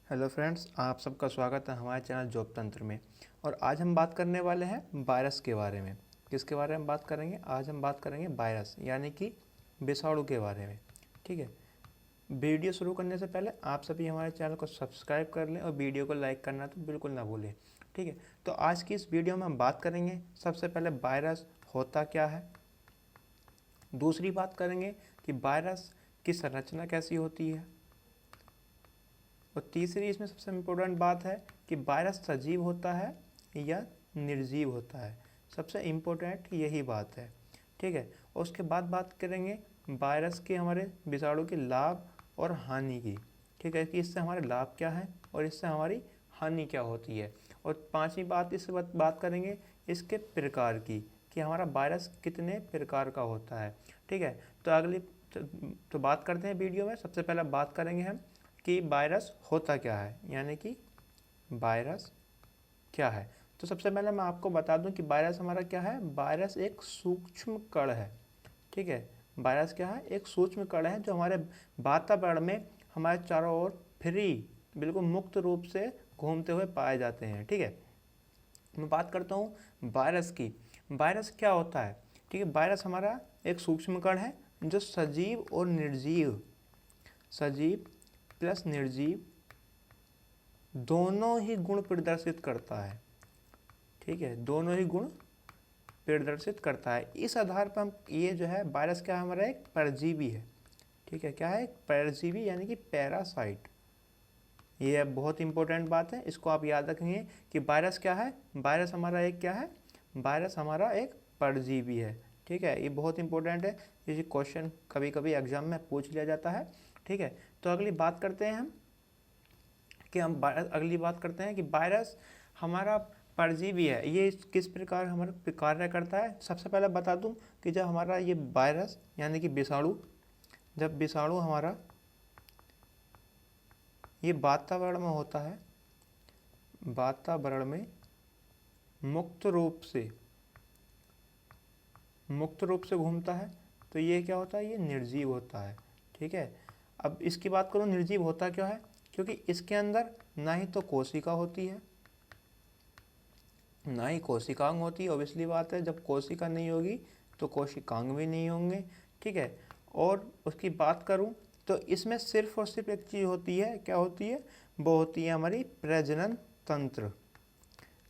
Hello friends, आप सबका स्वागत है हमारे चैनल जॉब तंत्र में। और आज हम बात करने वाले हैं वायरस के बारे में। किसके बारे में बात करेंगे? आज हम बात करेंगे वायरस यानी कि विषाणु के बारे में। ठीक है। वीडियो शुरू करने से पहले आप सभी हमारे चैनल को सब्सक्राइब कर लें और वीडियो को लाइक करना तो बिल्कुल ना भूलें। ठीक है। तो आज की इस वीडियो में हम बात करेंगे सबसे पहले वायरस होता क्या है। दूसरी बात करेंगे कि वायरस की संरचना कैसी होती है। और तीसरी इसमें सबसे इम्पोर्टेंट बात है कि वायरस सजीव होता है या निर्जीव होता है। सबसे इम्पोर्टेंट यही बात है। ठीक है। और उसके बाद बात करेंगे वायरस के, हमारे विषाणु के लाभ और हानि की। ठीक है, कि इससे हमारे लाभ क्या है और इससे हमारी हानि क्या होती है। और पांचवी बात इससे बात करेंगे इसके प्रकार की, कि हमारा वायरस कितने प्रकार का होता है। ठीक है। तो अगली तो बात करते हैं वीडियो में। सबसे पहले बात करेंगे हम कि वायरस होता क्या है, यानी कि वायरस क्या है। तो सबसे पहले मैं आपको बता दूं कि वायरस हमारा क्या है। वायरस एक सूक्ष्म कण है। ठीक है। वायरस क्या है? एक सूक्ष्म कण है जो हमारे वातावरण में हमारे चारों ओर फ्री, बिल्कुल मुक्त रूप से घूमते हुए पाए जाते हैं। ठीक है। मैं बात करता हूँ वायरस की। वायरस क्या होता है? ठीक है। वायरस हमारा एक सूक्ष्म कण है जो सजीव और निर्जीव, सजीव प्लस निर्जीव दोनों ही गुण प्रदर्शित करता है। ठीक है, दोनों ही गुण प्रदर्शित करता है। इस आधार पर हम ये जो है वायरस क्या है, हमारा एक परजीवी है। ठीक है, क्या है? एक परजीवी यानी कि पैरासाइट। ये बहुत इंपॉर्टेंट बात है, इसको आप याद रखेंगे कि वायरस क्या है। वायरस हमारा एक क्या है? वायरस हमारा एक परजीवी है। ठीक है, ये बहुत इंपॉर्टेंट है। ये क्वेश्चन कभी कभी एग्जाम में पूछ लिया जाता है। ठीक है। तो अगली बात करते हैं हम कि अगली बात करते हैं कि वायरस हमारा परजीवी है। ये किस प्रकार हमारा कार्य करता है। सबसे पहले बता दूं कि जब हमारा ये वायरस यानी कि विषाणु, जब विषाणु हमारा ये वातावरण में होता है, वातावरण में मुक्त रूप से घूमता है, तो ये क्या होता है? ये निर्जीव होता है। ठीक है। अब इसकी बात करूं निर्जीव होता क्यों है? क्योंकि इसके अंदर ना ही तो कोशिका होती है, ना ही कोशिकांग होती है। ऑब्वियसली बात है, जब कोशिका नहीं होगी तो कोशिकांग भी नहीं होंगे। ठीक है। और उसकी बात करूं तो इसमें सिर्फ और सिर्फ एक चीज़ होती है। क्या होती है? वो होती है हमारी प्रजनन तंत्र,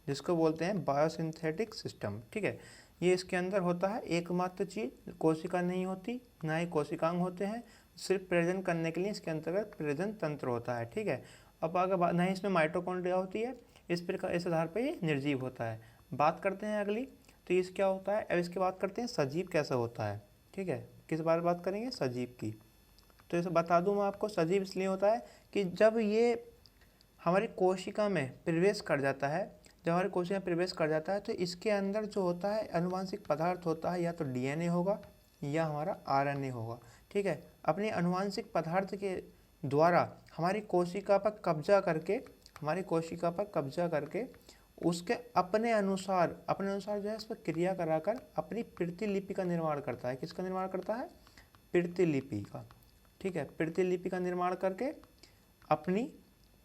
जिसको बोलते हैं बायोसिंथेटिक सिस्टम। ठीक है। ये इसके अंदर होता है एकमात्र चीज़। कोशिका नहीं होती, ना ही कोशिकांग होते हैं। सिर्फ प्रजनन करने के लिए इसके अंतर्गत प्रजनन तंत्र होता है। ठीक है। अब आगे ना ही इसमें माइटोकॉन्ड्रिया होती है। इस प्रकार, इस आधार पर ये निर्जीव होता है। बात करते हैं अगली, तो इस क्या होता है। अब इसकी बात करते हैं सजीव कैसा होता है। ठीक है। किस बारे में बात करेंगे? सजीव की। तो इसे बता दूं मैं आपको, सजीव इसलिए होता है कि जब ये हमारी कोशिका में प्रवेश कर जाता है, जब हमारी कोशिका में प्रवेश कर जाता है तो इसके अंदर जो होता है अनुवांशिक पदार्थ होता है, या तो डीएनए होगा या हमारा आरएनए होगा। ठीक है। अपने अनुवांशिक पदार्थ के द्वारा हमारी कोशिका पर कब्जा करके, हमारी कोशिका पर कब्जा करके उसके अपने अनुसार जो है इस पर क्रिया कराकर अपनी प्रतिलिपि का निर्माण करता है। किसका निर्माण करता है? प्रतिलिपि का। ठीक है। प्रतिलिपि का निर्माण करके अपनी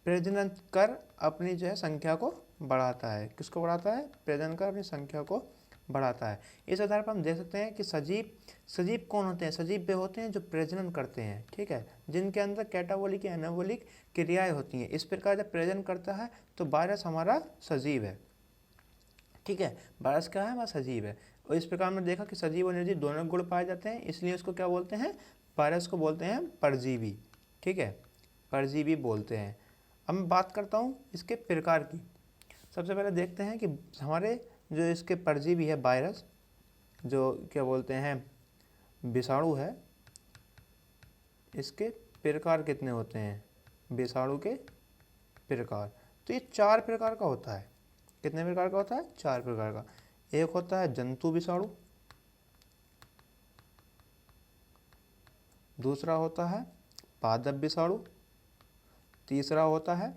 प्रजनन कर अपनी जो है संख्या को बढ़ाता है। किसको बढ़ाता है? प्रजनन कर अपनी संख्या को बढ़ाता है। इस आधार पर हम देख सकते हैं कि सजीव कौन होते हैं? सजीव वे होते हैं जो प्रजनन करते हैं। ठीक है। जिनके अंदर कैटाबॉलिक या एनाबॉलिक क्रियाएं होती हैं। इस प्रकार जब प्रजनन करता है तो वायरस हमारा सजीव है। ठीक है। वायरस क्या है? हमारा सजीव है। और इस प्रकार हमने देखा कि सजीव और निर्जीव दोनों गुण पाए जाते हैं, इसलिए उसको क्या बोलते हैं? वायरस को बोलते हैं परजीवी। ठीक है, परजीवी बोलते हैं। अब मैं बात करता हूँ इसके प्रकार की। सबसे पहले देखते हैं कि हमारे जो इसके परजीवी है वायरस, जो क्या बोलते हैं विषाणु है, इसके प्रकार कितने होते हैं? विषाणु के प्रकार, तो ये 4 प्रकार का होता है। कितने प्रकार का होता है? 4 प्रकार का। एक होता है जंतु विषाणु, दूसरा होता है पादप विषाणु, तीसरा होता है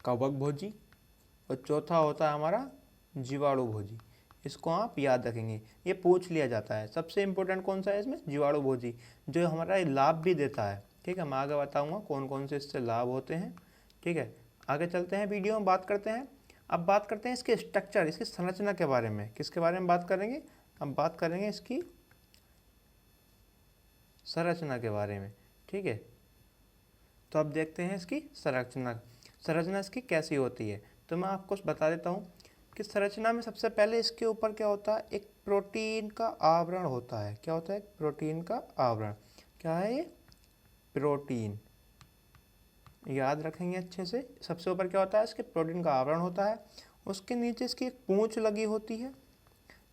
कवक भोजी, और चौथा होता है हमारा जीवाणु भोजी। इसको आप याद रखेंगे, ये पूछ लिया जाता है। सबसे इम्पोर्टेंट कौन सा है इसमें? जीवाणु भोजी, जो हमारा लाभ भी देता है। ठीक है, मैं आगे बताऊंगा कौन कौन से इससे लाभ होते हैं। ठीक है, आगे चलते हैं, वीडियो में बात करते हैं। अब बात करते हैं इसके स्ट्रक्चर, इसकी संरचना के बारे में। किसके बारे में बात करेंगे? अब बात करेंगे इसकी संरचना के बारे में। ठीक है, तो अब देखते हैं इसकी संरचना इसकी कैसी होती है। तो मैं आपको बता देता हूँ कि संरचना में सबसे पहले इसके ऊपर क्या होता है, एक प्रोटीन का आवरण होता है। क्या होता है? प्रोटीन का आवरण। क्या है ये? प्रोटीन। याद रखेंगे अच्छे से। सबसे ऊपर क्या होता है? इसके प्रोटीन का आवरण होता है। उसके नीचे इसकी एक पूंछ लगी होती है।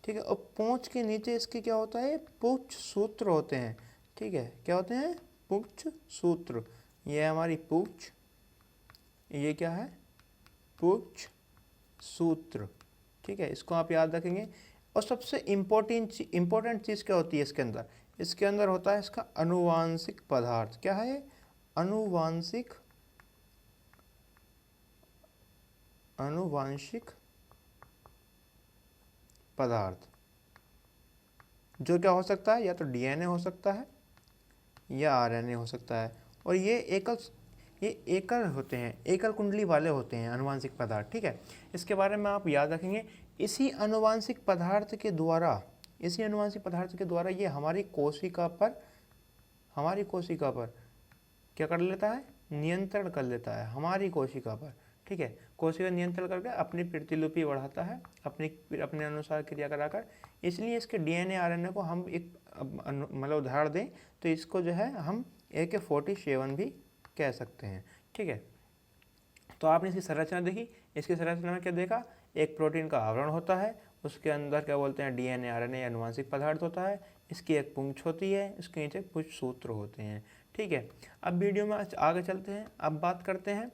ठीक है, और पूंछ के नीचे इसके क्या होता है? पुच्छ सूत्र होते हैं। ठीक है, क्या होते हैं? पुच्छ सूत्र। ये है हमारी पूंछ, ये क्या है? पुच्छ सूत्र। ठीक है, इसको आप याद रखेंगे। और सबसे इम्पोर्टेंट चीज़ क्या होती है इसके अंदर? इसके अंदर होता है इसका अनुवांशिक पदार्थ। क्या है? अनुवांशिक पदार्थ, जो क्या हो सकता है? या तो डीएनए हो सकता है या आरएनए हो सकता है। और ये एकल होते हैं, एकल कुंडली वाले होते हैं आनुवांशिक पदार्थ। ठीक है, इसके बारे में आप याद रखेंगे। इसी आनुवांशिक पदार्थ के द्वारा ये हमारी कोशिका पर क्या कर लेता है? नियंत्रण कर लेता है हमारी कोशिका पर। ठीक है, कोशिका नियंत्रण करके अपनी प्रतिलिपि बढ़ाता है, अपने अनुसार क्रिया कराकर। इसलिए इसके डीएनए आरएनए को हम एक मतलब उदाहरण दें तो इसको जो है हम AK-47 भी कह सकते हैं। ठीक है, तो आपने इसकी संरचना देखी। इसकी संरचना में क्या देखा? एक प्रोटीन का आवरण होता है, उसके अंदर क्या बोलते हैं? डीएनए आरएनए अनुवांशिक पदार्थ होता है। इसकी एक पूंछ होती है, इसके नीचे कुछ सूत्र होते हैं। ठीक है, अब वीडियो में आगे चलते हैं। अब बात करते हैं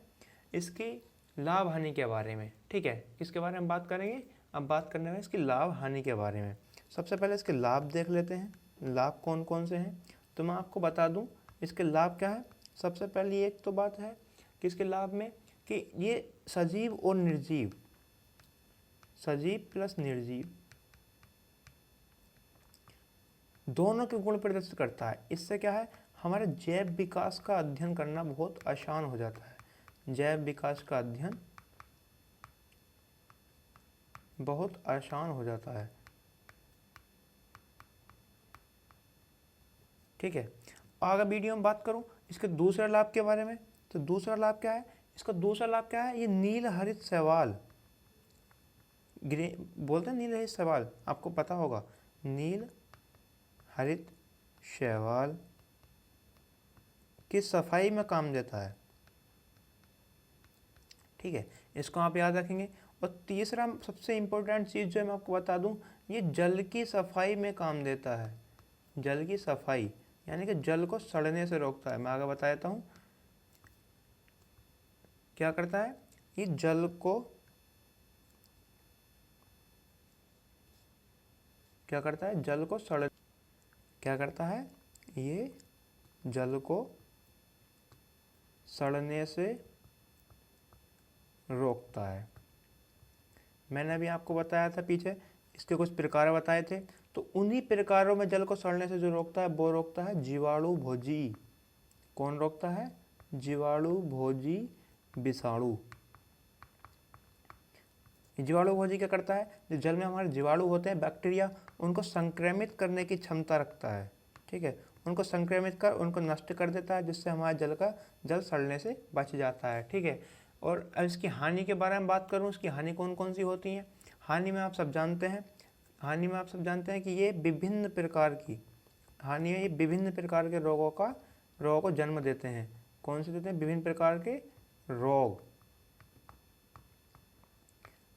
इसकी लाभ हानि के बारे में। ठीक है, किसके बारे में बात करेंगे? अब बात करने में इसकी लाभ हानि के बारे में। सबसे पहले इसके लाभ देख लेते हैं, लाभ कौन कौन से हैं। तो मैं आपको बता दूं इसके लाभ क्या है। सबसे पहली एक तो बात है कि इसके लाभ में कि ये सजीव और निर्जीव, सजीव प्लस निर्जीव दोनों के गुण प्रदर्शित करता है। इससे क्या है? हमारे जैव विकास का अध्ययन करना बहुत आसान हो जाता है। जैव विकास का अध्ययन बहुत आसान हो जाता है। ठीक है, आगे वीडियो में बात करूं इसके दूसरे लाभ के बारे में। तो दूसरा लाभ क्या है? इसका दूसरा लाभ क्या है? ये नील हरित शैवाल, बोलते हैं नील हरित शैवाल, आपको पता होगा। नील हरित शैवाल की सफाई में काम देता है। ठीक है, इसको आप याद रखेंगे। और तीसरा सबसे इम्पोर्टेंट चीज़ जो मैं आपको बता दूं, ये जल की सफाई में काम देता है। जल की सफाई यानी कि जल को सड़ने से रोकता है। मैं आगे बता देता हूँ क्या करता है। ये जल को क्या करता है? जल को क्या करता है? ये जल को सड़ने से रोकता है। मैंने अभी आपको बताया था पीछे, इसके कुछ प्रकार बताए थे। तो उन्हीं प्रकारों में जल को सड़ने से जो रोकता है वो रोकता है जीवाणु भोजी। कौन रोकता है? जीवाणु भोजी विषाणु। जीवाणु भोजी क्या करता है? जो जल में हमारे जीवाणु होते हैं, बैक्टीरिया, उनको संक्रमित करने की क्षमता रखता है। ठीक है, उनको संक्रमित कर उनको नष्ट कर देता है, जिससे हमारे जल सड़ने से बच जाता है। ठीक है, और अब इसकी हानि के बारे में बात करूँ, इसकी हानि कौन कौन सी होती हैं। हानि में आप सब जानते हैं कि ये विभिन्न प्रकार के रोगों को जन्म देते हैं। कौन से देते हैं? विभिन्न प्रकार के रोग।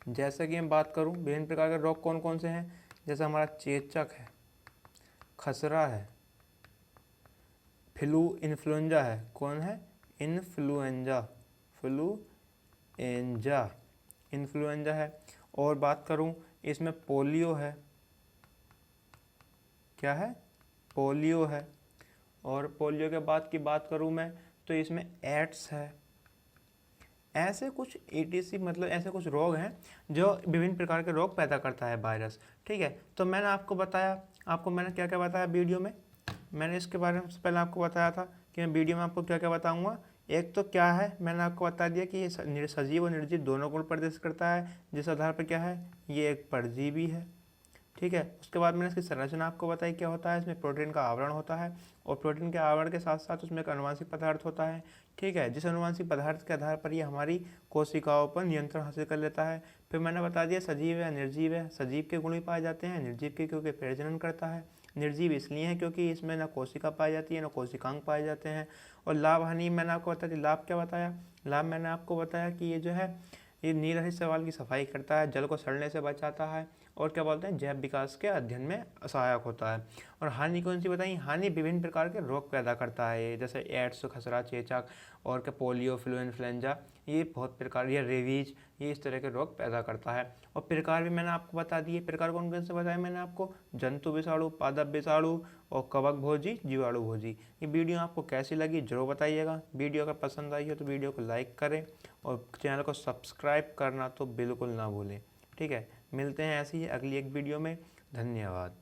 जैसे कि मैं बात करूं विभिन्न प्रकार के रोग कौन कौन से हैं, जैसे हमारा चेचक है, खसरा है, इन्फ्लुएंजा है। कौन है? इन्फ्लुएंजा है। और बात करूं इसमें पोलियो है। क्या है? पोलियो है। और पोलियो के बाद की बात करूं मैं तो इसमें एड्स है। ऐसे कुछ ETC मतलब ऐसे कुछ रोग हैं जो विभिन्न प्रकार के रोग पैदा करता है वायरस। ठीक है, तो मैंने आपको बताया, मैंने क्या बताया वीडियो में। मैंने इसके बारे में पहले आपको बताया था कि मैं वीडियो में आपको क्या बताऊंगा एक तो क्या है, मैंने आपको बता दिया कि ये सजीव और निर्जीव दोनों गुण प्रदर्शित करता है, जिस आधार पर क्या है, ये एक परजीवी है। ठीक है, उसके बाद मैंने इसकी संरचना आपको बताई क्या होता है, इसमें प्रोटीन का आवरण होता है और प्रोटीन के आवरण के साथ साथ उसमें एक अनुवांशिक पदार्थ होता है। ठीक है, जिस अनुवांशिक पदार्थ के आधार पर ये हमारी कोशिकाओं पर नियंत्रण हासिल कर लेता है। फिर मैंने बता दिया सजीव है निर्जीव है, सजीव के गुण भी पाए जाते हैं, निर्जीव के क्योंकि प्रजनन करता है। निर्जीव इसलिए है क्योंकि इसमें न कोशिका पाई जाती है न कोशिकांग पाए जाते हैं। और लाभ हानि मैंने आपको बता दी, लाभ क्या बताया, लाभ मैंने आपको बताया कि ये जो है ये नीलरहित शैवाल की सफाई करता है, जल को सड़ने से बचाता है और क्या बोलते हैं जैव विकास के अध्ययन में सहायक होता है। और हानि कौन सी बताई, हानि विभिन्न प्रकार के रोग पैदा करता है, जैसे एड्स, खसरा, चेचक और क्या पोलियो, फ्लू, इन्फ्लुएंजा, ये बहुत प्रकार, या रेबीज, ये इस तरह के रोग पैदा करता है। और प्रकार भी मैंने आपको बता दिए, प्रकार कौन कौन से बताया मैंने आपको, जंतु विषाणु, पादप विषाणु और कवक भोजी, जीवाणु भोजी। ये वीडियो आपको कैसी लगी जरूर बताइएगा। वीडियो अगर पसंद आई हो तो वीडियो को लाइक करें और चैनल को सब्सक्राइब करना तो बिल्कुल ना भूलें। ठीक है, मिलते हैं ऐसे ही अगली एक वीडियो में। धन्यवाद।